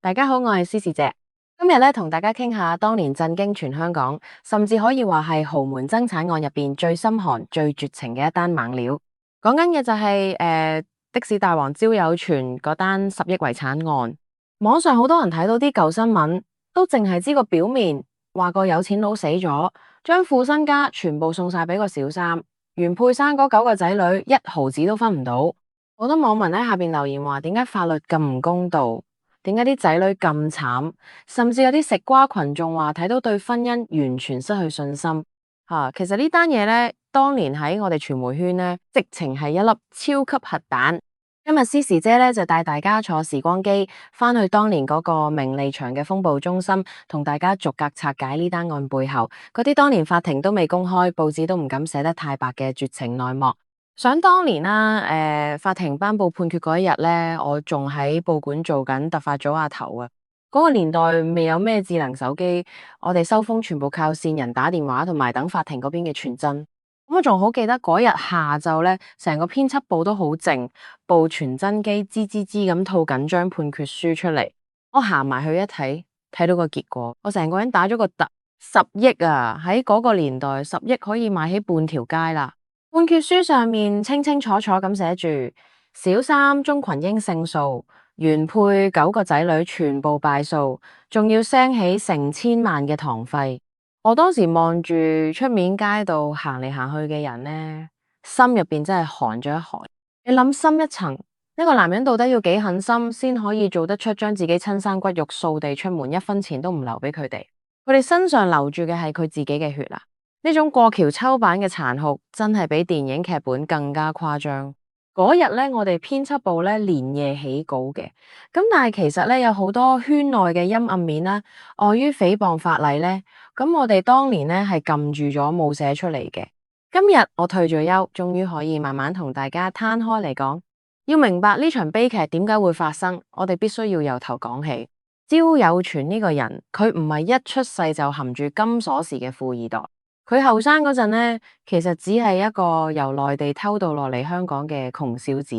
大家好，我係詩詩姐。今日咧同大家傾下當年震驚全香港，甚至可以話係豪門爭產案入邊最心寒、最絕情嘅一單猛料。講緊嘅就係的士大王焦有全嗰單10億遺產案。網上好多人睇到啲舊新聞，都淨係知個表面，話個有錢佬死咗，將副身家全部送晒俾個小三，原配生嗰9個仔女1毫子都分唔到。好多網民喺下邊留言話：點解法律咁唔公道？點解啲仔女咁慘？甚至有啲食瓜群眾話睇到對婚姻完全失去信心。其實呢單嘢呢，當年喺我哋傳媒圈呢，直情係一粒超級核彈。今日詩詩姐呢，就帶大家坐時光機翻去當年嗰個名利場嘅風暴中心，同大家逐格拆解呢單案背後嗰啲當年法庭都未公開、報紙都唔敢寫得太白嘅絕情內幕。想當年啦，法庭頒布判決嗰一日咧，我仲喺報館做緊突發組阿頭啊。嗰個年代未有咩智能手機，我哋收風全部靠線人打電話同埋等法庭嗰邊嘅傳真。我仲好記得嗰日下晝咧，成個編輯部都好靜，部傳真機吱吱吱咁套緊張判決書出嚟。我行埋去一睇，睇到個結果，我成個人打咗個突。10億啊！喺嗰個年代，10億可以買起半條街啦。判決書上面清清楚楚咁寫住，小三鍾群英勝訴，原配9個仔女全部敗訴，仲要聲起成千萬嘅堂費。我當時望住出面街道行嚟行去嘅人呢，心入邊真係寒咗一寒。你諗深一層，一個男人到底要幾狠心先可以做得出將自己親生骨肉掃地出門，1分錢都唔留俾佢哋？佢哋身上流住嘅係佢自己嘅血啊！呢種過橋抽板嘅殘酷，真係比電影劇本更加誇張。嗰日咧，我哋編輯部咧連夜起稿嘅，咁但係其實咧有好多圈內嘅陰暗面啦。礙於誹謗法例咧，咁我哋當年咧係撳住咗冇寫出嚟嘅。今日我退咗休，終於可以慢慢同大家攤開嚟講。要明白呢場悲劇點解會發生，我哋必須要由頭講起。焦有全呢個人，佢唔係一出世就含住金鎖匙嘅富二代。佢後生嗰陣呢，其實只係一個由內地偷渡落嚟香港嘅窮小子。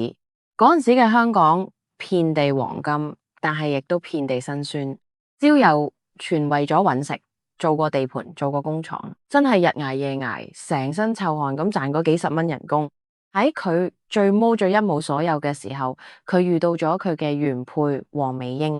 嗰陣時嘅香港遍地黃金，但係亦都遍地辛酸。焦有全為咗揾食，做過地盤，做過工廠，真係日捱夜捱，成身臭汗咁賺嗰幾十蚊人工。喺佢最毛最一無所有嘅時候，佢遇到咗佢嘅原配黃美英。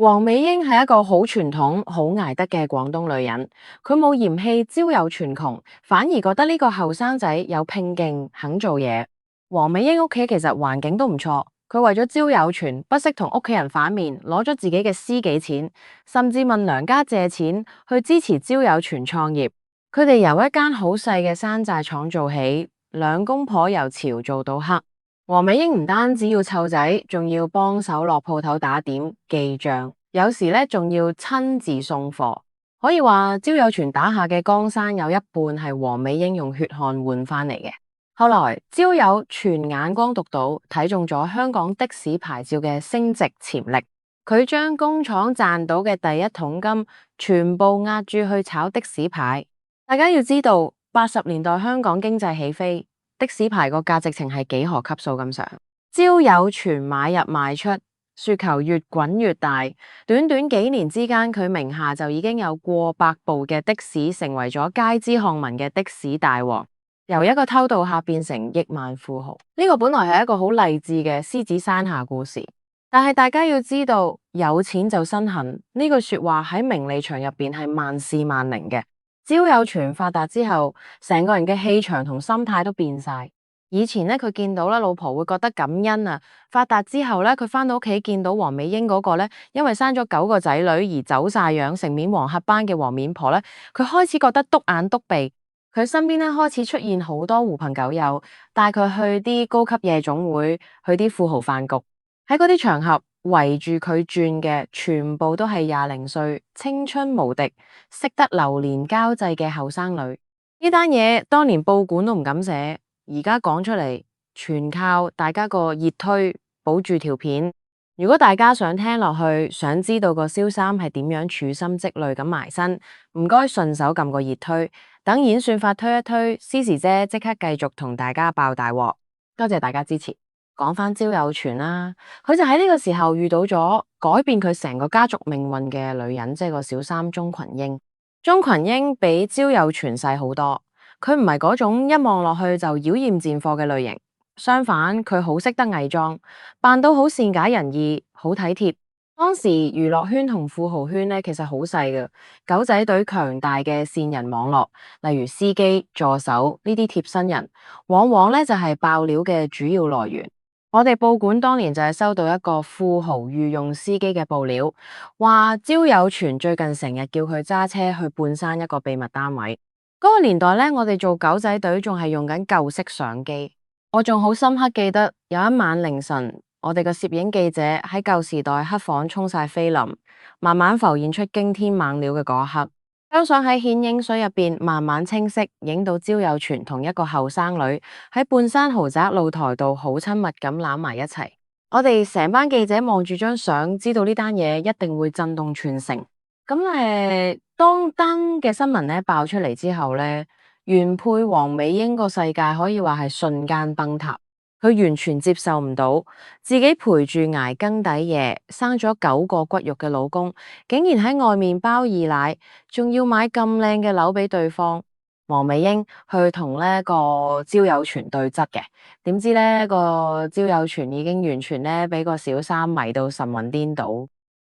黃美英係一個好傳統、好捱得嘅廣東女人，佢冇嫌棄焦有全窮，反而覺得呢個後生仔有拼勁，肯做嘢。黃美英屋企其實環境都唔錯，佢為咗焦有全，不惜同屋企人反面，攞咗自己嘅私己錢，甚至問娘家借錢去支持焦有全創業。佢哋由一間好細嘅山寨廠做起，兩公婆由朝做到黑。黃美英唔單止要湊仔，仲要幫手落鋪頭打點記賬，有時咧仲要親自送貨。可以話焦有全打下嘅江山有一半係黃美英用血汗換翻嚟嘅。後來焦有全眼光獨到，睇中咗香港的士牌照嘅升值潛力，佢將工廠賺到嘅第一桶金全部押注去炒的士牌。大家要知道，80年代香港經濟起飛，的士牌個價直情係幾何級數咁上。焦有全買入賣出，雪球越滾越大。短短幾年之間，佢名下就已經有過百部嘅的士，成為咗街知巷聞嘅的士大王。由一個偷渡客變成億萬富豪，呢個本來係一個好勵志嘅獅子山下故事。但係大家要知道，有錢就身痕呢句說話喺名利場入邊係萬試萬靈嘅。焦有全發達之後，成個人嘅氣場同心態都變晒。以前咧，佢見到咧老婆會覺得感恩啊。發達之後咧，佢翻到屋企見到黃美英嗰個咧，因為生咗9個仔女而走晒樣，成面黃褐斑嘅黃面婆咧，佢開始覺得篤眼篤鼻。佢身邊咧開始出現好多狐朋狗友，帶佢去啲高級夜總會，去啲富豪飯局。喺嗰啲場合，圍住佢轉嘅全部都係20零歲、青春無敵、識得流連交際嘅後生女。呢單嘢當年報館都唔敢寫，而家講出嚟，全靠大家個熱推保住條片。如果大家想聽落去，想知道個蕭三係點樣處心積慮咁埋身，唔該順手撳個熱推，等演算法推一推，詩詩姐即刻繼續同大家爆大鑊。多謝大家支持。講翻焦有全啦，佢就喺呢個時候遇到咗改變佢成個家族命運嘅女人，即係個小三鍾群英。鍾群英比焦有傳細好多，佢唔係嗰種一望落去就妖艷賤貨嘅類型，相反佢好識得偽裝，扮到好善解人意，好體貼。當時娛樂圈同富豪圈咧，其實好細嘅，狗仔隊強大嘅線人網絡，例如司機、助手呢啲貼身人，往往咧就係爆料嘅主要來源。我哋報館當年就係收到一個富豪御用司機嘅報料，話焦有傳最近成日叫佢揸車去半山一個秘密單位。嗰個年代咧，我哋做狗仔隊仲係用緊舊式相機，我仲好深刻記得有一晚凌晨，我哋嘅攝影記者喺舊時代黑房沖晒菲林，慢慢浮現出驚天猛料嘅嗰一刻。張相喺顯影水入邊慢慢清晰，影到焦有傳同一個後生女喺半山豪宅露台度好親密咁攬埋一齊。我哋成班記者望住張相，知道呢單嘢一定會震動全城。咁當單嘅新聞咧爆出嚟之後咧，原配黃美英個世界可以話係瞬間崩塌。佢完全接受唔到自己陪住捱更底夜，生咗9個骨肉嘅老公，竟然喺外面包二奶，仲要買咁靚嘅樓俾對方。黃美英去同呢個焦有傳對質嘅，點知呢個焦有傳已經完全咧俾個小三迷到神魂顛倒。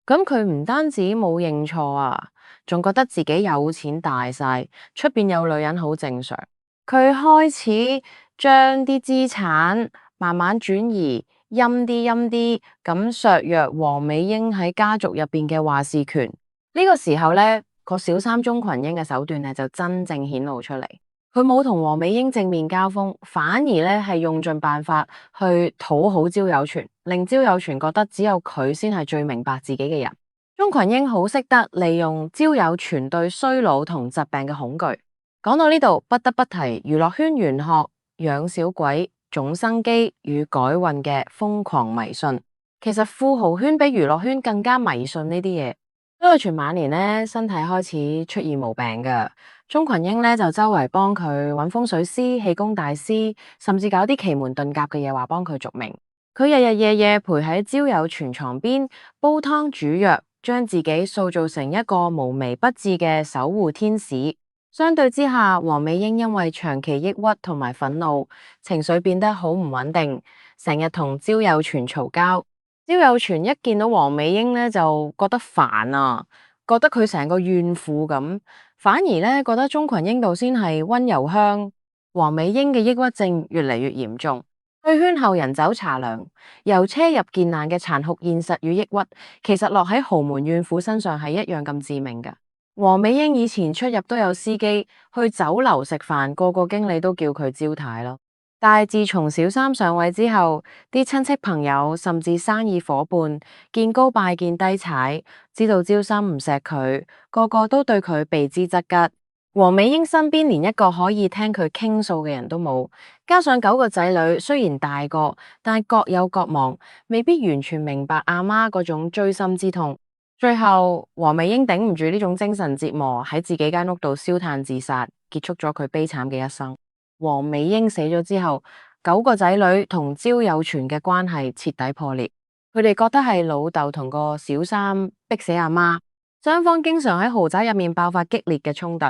咁佢唔單止冇認錯啊，仲覺得自己有錢大晒，出邊有女人好正常。佢開始將啲資產慢慢轉移，陰啲咁削弱黃美英喺家族入邊嘅話事權。呢個時候咧，個小三鍾群英嘅手段咧就真正顯露出嚟。佢冇同黃美英正面交鋒，反而咧係用盡辦法去討好焦有傳，令焦有傳覺得只有佢先係最明白自己嘅人。鍾群英好識得利用焦有傳對衰老同疾病嘅恐懼。講到呢度，不得不提娛樂圈玄學養小鬼總生機與改運嘅瘋狂迷信。其實富豪圈比娛樂圈更加迷信呢啲嘢。焦有傳晚年咧身體開始出現毛病噶，鍾群英咧就周圍幫佢揾風水師、氣功大師，甚至搞啲奇門遁甲嘅嘢，話幫佢續命。佢日日夜夜陪喺焦有傳床邊煲湯煮藥，將自己塑造成一個無微不至嘅守護天使。相對之下，黃美英因為長期抑鬱同埋憤怒，情緒變得好唔穩定，成日同焦有傳嘈交。焦有傳一見到黃美英咧，就覺得煩啊，覺得佢成個怨婦咁，反而咧覺得鍾群英度先係溫柔鄉。黃美英嘅抑鬱症越嚟越嚴重，對圈後人走茶涼，由車入健難嘅殘酷現實與抑鬱，其實落喺豪門怨婦身上係一樣咁致命噶。黃美英以前出入都有司機，去酒樓食飯，個個經理都叫佢焦太咯。但係自從小三上位之後，啲親戚朋友甚至生意夥伴見高拜見低踩，知道焦三唔錫佢，個個都對佢避之則吉。黃美英身邊連一個可以聽佢傾訴嘅人都冇，加上9個仔女雖然大個，但各有各忙，未必完全明白阿媽嗰種錐心之痛。最後，黃美英頂唔住呢種精神折磨，喺自己間屋度燒炭自殺，結束咗佢悲慘嘅一生。黃美英死咗之後，9個仔女同焦有傳嘅關係徹底破裂，佢哋覺得係老豆同個小三逼死阿媽，雙方經常喺豪宅入面爆發激烈嘅衝突。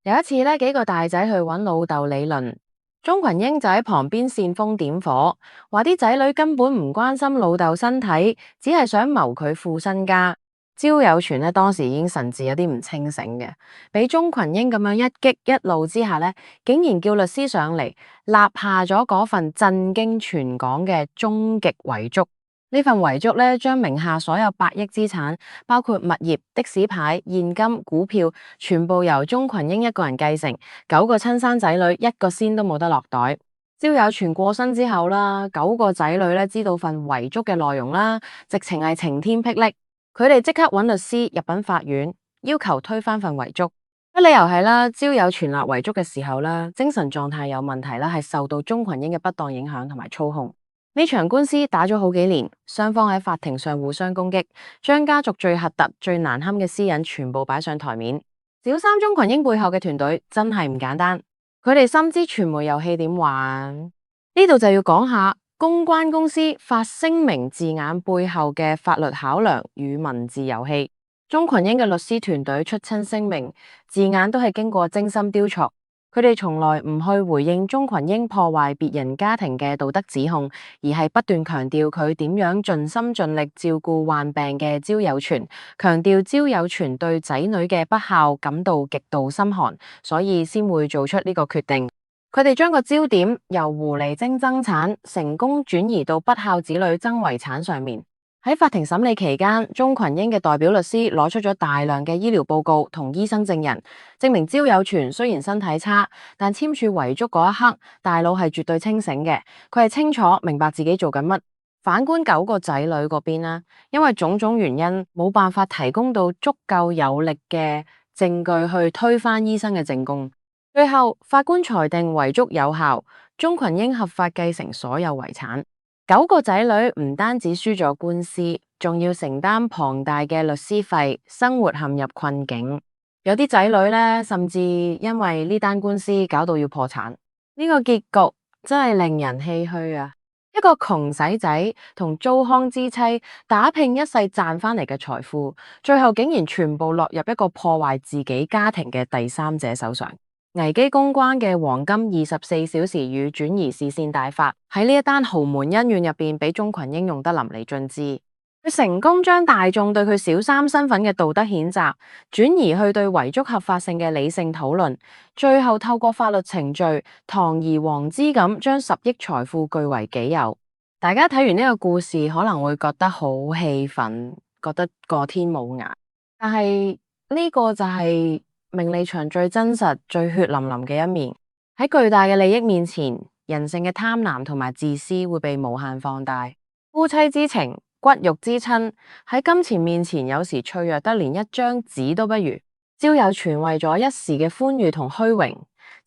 有一次呢，幾個大仔去揾老豆理論，鍾群英就喺旁邊煽風點火，話啲仔女根本唔關心老豆身體，只係想謀佢副身家。焦有傳咧當時已經神志有啲唔清醒嘅，俾鍾群英咁樣一擊一怒之下咧，竟然叫律師上嚟，立下咗嗰份震驚全港嘅終極遺囑。呢份遺囑咧，將名下所有百億資產，包括物業、的士牌、現金、股票，全部由鍾群英一個人繼承，9個親生仔女一個仙都冇得落袋。焦有傳過身之後啦，9個仔女咧知道份遺囑嘅內容啦，直情係晴天霹靂。佢哋即刻揾律師入稟法院，要求推翻份遺囑。理由係啦，焦有傳立遺囑嘅時候啦，精神狀態有問題啦，係受到鍾群英嘅不當影響同埋操控。呢場官司打咗好幾年，雙方喺法庭上互相攻擊，將家族最核突、最難堪嘅私隱全部擺上台面。小三鍾群英背後嘅團隊真係唔簡單，佢哋深知傳媒遊戲點玩。呢度就要講下。公關公司發聲明字眼背後嘅法律考量與文字遊戲。鍾群英嘅律師團隊出親聲明，字眼都係經過精心雕琢。佢哋從來唔去回應鍾群英破壞別人家庭嘅道德指控，而係不斷強調佢點樣盡心盡力照顧患病嘅焦友全，強調焦友全對仔女嘅不孝感到極度心寒，所以先會做出呢個決定。佢哋將個焦點由狐狸精爭產成功轉移到不孝子女爭遺產上面。喺法庭審理期間，鍾群英嘅代表律師攞出咗大量嘅醫療報告同醫生證人，證明焦友全雖然身體差，但簽署遺囑嗰一刻，大腦係絕對清醒嘅。佢係清楚明白自己做緊乜。反觀9個仔女嗰邊啦，因為種種原因冇辦法提供到足夠有力嘅證據去推翻醫生嘅證供，最後法官裁定遺囑有效，鍾群英合法繼承所有遺產。9個仔女唔單止輸咗官司，仲要承擔龐大嘅律師費，生活陷入困境。有啲仔女呢，甚至因為呢單官司搞到要破產。呢個結局真係令人唏噓啊！一個窮使仔同糟糠之妻打拼一世賺翻嚟嘅財富，最後竟然全部落入一個破壞自己家庭嘅第三者手上。危機公關嘅黃金24小時與轉移視線大法喺呢一單豪門恩怨入邊，俾鍾群英用得淋漓盡致。佢成功將大眾對佢小三身份嘅道德譴責轉移去對遺囑合法性嘅理性討論，最後透過法律程序堂而皇之咁將10億財富據為己有。大家睇完呢個故事可能會覺得好氣憤，覺得過天冇眼，但係呢個就係名利場最真實、最血淋淋嘅一面。喺巨大嘅利益面前，人性嘅貪婪同埋自私會被無限放大。夫妻之情、骨肉之親喺金錢面前，有時脆弱得連一張紙都不如。焦友全為咗一時嘅歡愉同虛榮，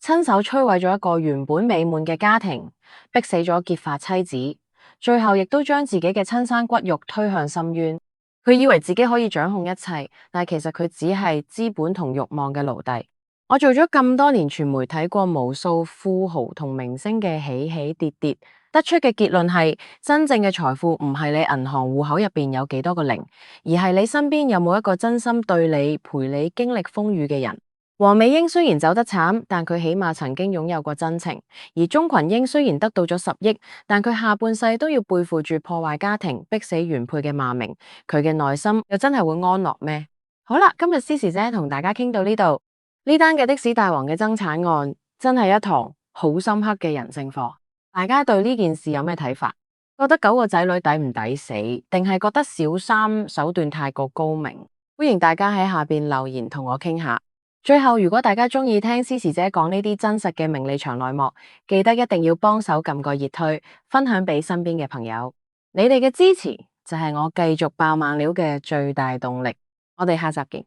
親手摧毀咗一個原本美滿嘅家庭，逼死咗結髮妻子，最後亦都將自己嘅親生骨肉推向深淵。佢以為自己可以掌控一切，但其實佢只係資本同慾望嘅奴隸。我做咗咁多年傳媒，睇過無數富豪同明星嘅起起跌跌，得出嘅結論係，真正嘅財富唔係你銀行戶口入邊有幾多個零，而係你身邊有冇一個真心對你、陪你經歷風雨嘅人。黃美英雖然走得慘，但佢起碼曾經擁有過真情；而鍾群英雖然得到咗10億，但佢下半世都要背負住破壞家庭、逼死原配嘅罵名，佢嘅內心又真係會安樂咩？好啦，今日詩詩姐同大家傾到呢度，呢單嘅的士大王嘅爭產案真係一堂好深刻嘅人性課。大家對呢件事有咩睇法？覺得9個仔女抵唔抵死，定係覺得小三手段太過高明？歡迎大家喺下邊留言同我傾下。最後，如果大家鍾意聽詩詩姐講呢啲真實嘅名利場內幕，記得一定要幫手撳個熱推，分享俾身邊嘅朋友。你哋嘅支持就係我繼續爆猛料嘅最大動力。我哋下集見。